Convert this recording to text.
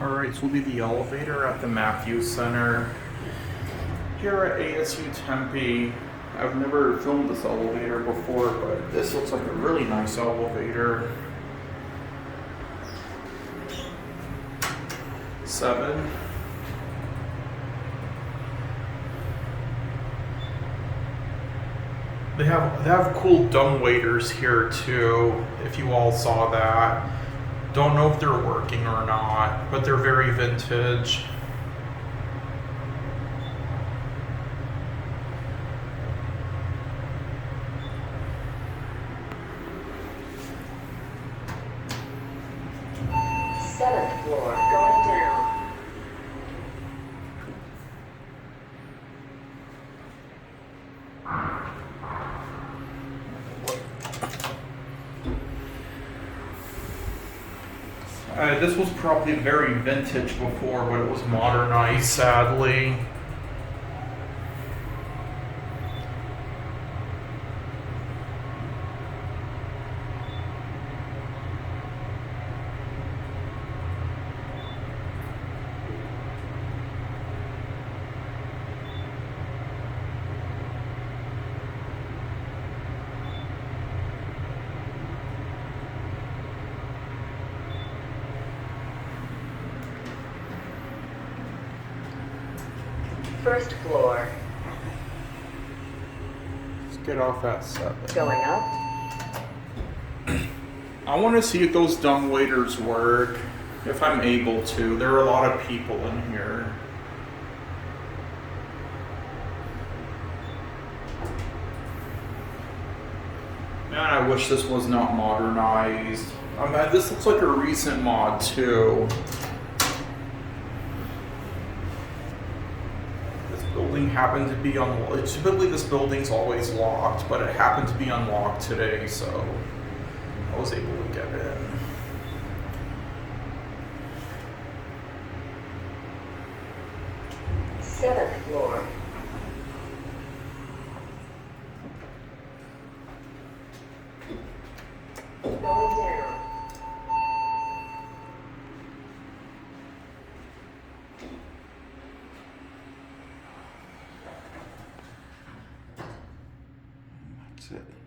Alright, so we'll be the elevator at the Matthews Center here at ASU Tempe. I've never filmed this elevator before, but this looks like a really nice elevator. 7. They have cool dumbwaiters here too, if you all saw that. Don't know if they're working or not, but they're very vintage. Seventh floor, going down. This was probably very vintage before, but it was modernized, sadly. First floor, Let's get off at 7. going up. I want to see if those dumbwaiters work, if I'm able to. There are a lot of people in here. Man, I wish this was not modernized. This looks like a recent mod too. This building happened to be unlocked. Typically this building's always locked, but it happened to be unlocked today, so I was able to get in. Seventh floor, going down. That's it.